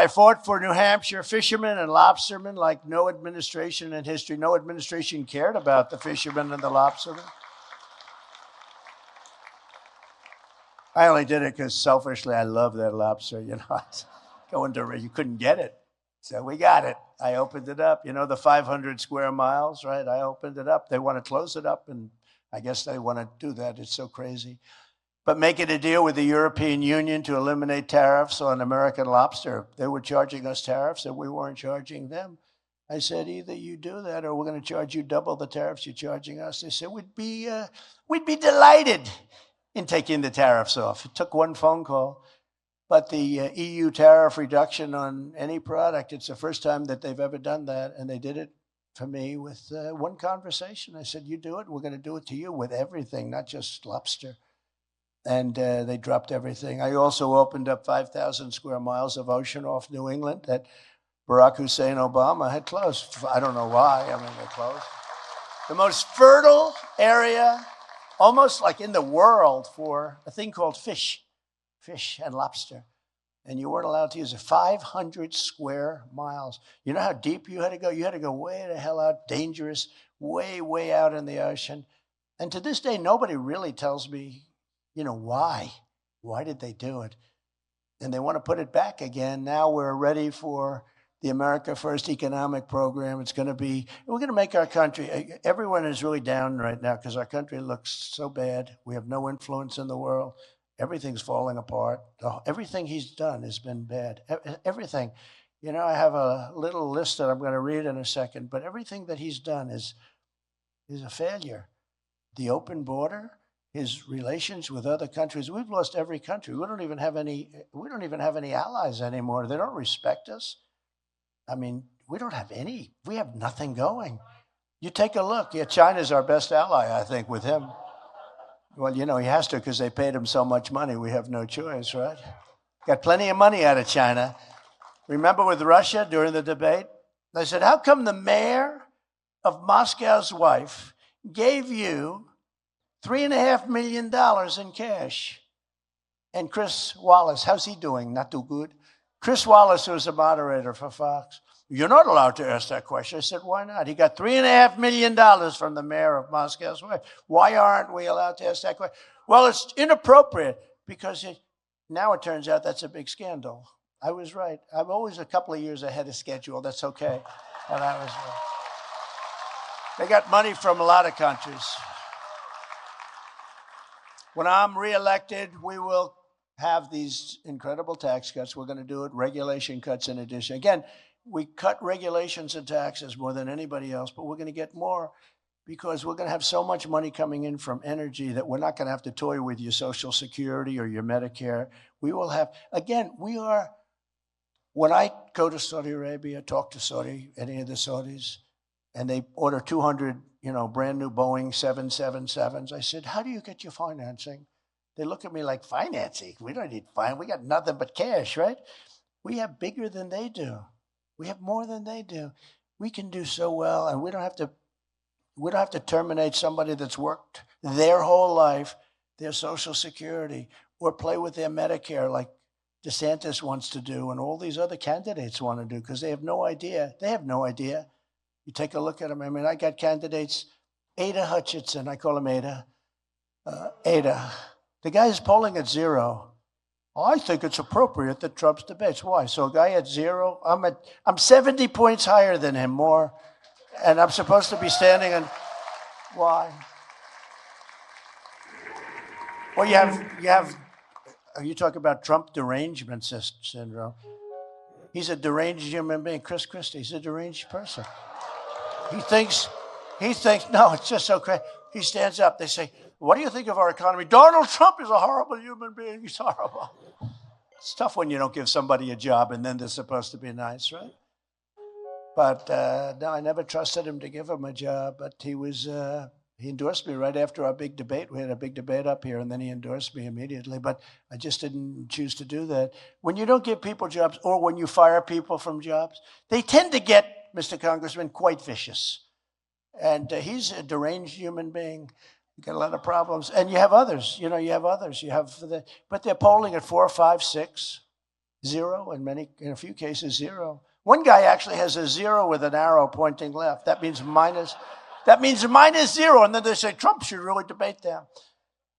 I fought for New Hampshire fishermen and lobstermen like no administration in history. No administration cared about the fishermen and the lobstermen. I only did it because selfishly I love that lobster. You know, going to, you couldn't get it. So we got it. I opened it up. You know, the 500 square miles, right? I opened it up. They want to close it up, and I guess they want to do that. It's so crazy. But making a deal with the European Union to eliminate tariffs on American lobster. They were charging us tariffs and we weren't charging them. I said, either you do that or we're going to charge you double the tariffs you're charging us. They said, we'd be delighted in taking the tariffs off. It took one phone call. But the EU tariff reduction on any product, it's the first time that they've ever done that. And they did it for me with one conversation. I said, you do it, we're going to do it to you with everything, not just lobster. And they dropped everything. I also opened up 5,000 square miles of ocean off New England that Barack Hussein Obama had closed. I don't know why. I mean, they closed. The most fertile area, almost like in the world, for a thing called fish and lobster. And you weren't allowed to use it. 500 square miles. You know how deep you had to go? You had to go way the hell out, dangerous, way, way out in the ocean. And to this day, nobody really tells me, you know, why? Why did they do it? And they want to put it back again. Now we're ready for the America First economic program. We're going to make our country, everyone is really down right now because our country looks so bad. We have no influence in the world. Everything's falling apart. Everything he's done has been bad. Everything. You know, I have a little list that I'm going to read in a second, but everything that he's done is a failure. The open border, his relations with other countries. We've lost every country. We don't even have any allies anymore. They don't respect us. I mean, we have nothing going. You take a look. Yeah, China's our best ally, I think, with him. Well, you know, he has to because they paid him so much money. We have no choice, right? Got plenty of money out of China. Remember with Russia during the debate? They said, how come the mayor of Moscow's wife gave you $3.5 million in cash? And Chris Wallace, how's he doing? Not too good. Chris Wallace, who was a moderator for Fox, you're not allowed to ask that question. I said, why not? He got $3.5 million from the mayor of Moscow's wife. Why aren't we allowed to ask that question? Well, it's inappropriate because now it turns out that's a big scandal. I was right. I'm always a couple of years ahead of schedule. That's okay. And I was right. They got money from a lot of countries. When I'm reelected, we will have these incredible tax cuts. We're going to do it, regulation cuts in addition. Again, we cut regulations and taxes more than anybody else, but we're going to get more because we're going to have so much money coming in from energy that we're not going to have to toy with your Social Security or your Medicare. We will have, again, when I go to Saudi Arabia, talk to any of the Saudis, and they order 200, brand new Boeing 777s, I said, how do you get your financing? They look at me like, financing? We don't need finance. We got nothing but cash, right? We have bigger than they do. We have more than they do. We can do so well, and we don't have to terminate somebody that's worked their whole life, their Social Security, or play with their Medicare like DeSantis wants to do and all these other candidates want to do because they have no idea. They have no idea. You take a look at them. I mean, I got candidates, Ada Hutchinson, I call him Ada. Ada. The guy is polling at 0. I think it's appropriate that Trump's debates. Why? So a guy at 0, I'm 70 points higher than him, more, and I'm supposed to be standing on. Why? Well, you have. You talk about Trump derangement syndrome. He's a deranged human being. Chris Christie, he's a deranged person. He thinks. No, it's just so crazy. He stands up. They say, "What do you think of our economy?" Donald Trump is a horrible human being. He's horrible. It's tough when you don't give somebody a job and then they're supposed to be nice, right? But no, I never trusted him to give him a job. But he endorsed me right after our big debate. We had a big debate up here, and then he endorsed me immediately. But I just didn't choose to do that. When you don't give people jobs, or when you fire people from jobs, they tend to get, Mr. Congressman, quite vicious. And he's a deranged human being. You got a lot of problems. And you have others. But they're polling at 4, 5, 6, Zero, in a few cases, zero. One guy actually has a zero with an arrow pointing left. That means minus zero. And then they say, Trump should really debate them.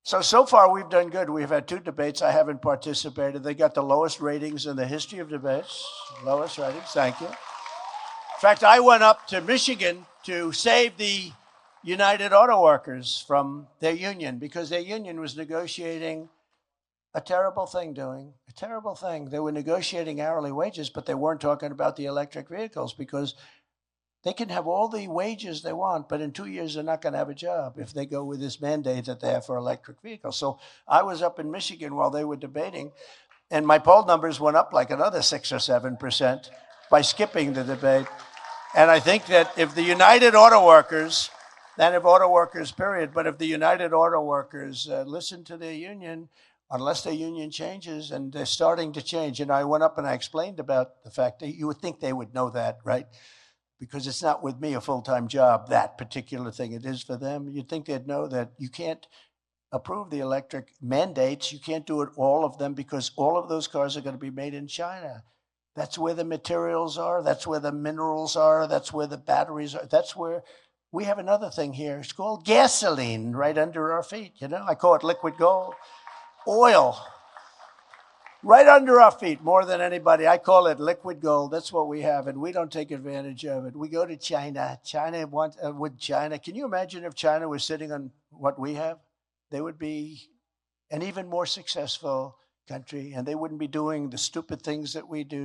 So far, we've done good. We've had 2 debates. I haven't participated. They got the lowest ratings in the history of debates. Lowest ratings, thank you. In fact, I went up to Michigan to save the United Auto Workers from their union because their union was negotiating a terrible thing a terrible thing. They were negotiating hourly wages, but they weren't talking about the electric vehicles because they can have all the wages they want, but in 2 years, they're not going to have a job if they go with this mandate that they have for electric vehicles. So I was up in Michigan while they were debating, and my poll numbers went up like another 6 or 7% by skipping the debate. And I think that if the United Auto Workers, and if auto workers, period, but if the United Auto Workers listen to their union, unless their union changes, and they're starting to change. And I went up and I explained about the fact that you would think they would know that, right? Because it's not with me a full-time job, that particular thing. It is for them. You'd think they'd know that you can't approve the electric mandates. You can't do it, all of them, because all of those cars are going to be made in China. That's where the materials are. That's where the minerals are. That's where the batteries are. That's where we have another thing here. It's called gasoline right under our feet. You know, I call it liquid gold. Oil, right under our feet, more than anybody. I call it liquid gold. That's what we have, and we don't take advantage of it. We go to China. With China, can you imagine if China was sitting on what we have? They would be an even more successful country, and they wouldn't be doing the stupid things that we do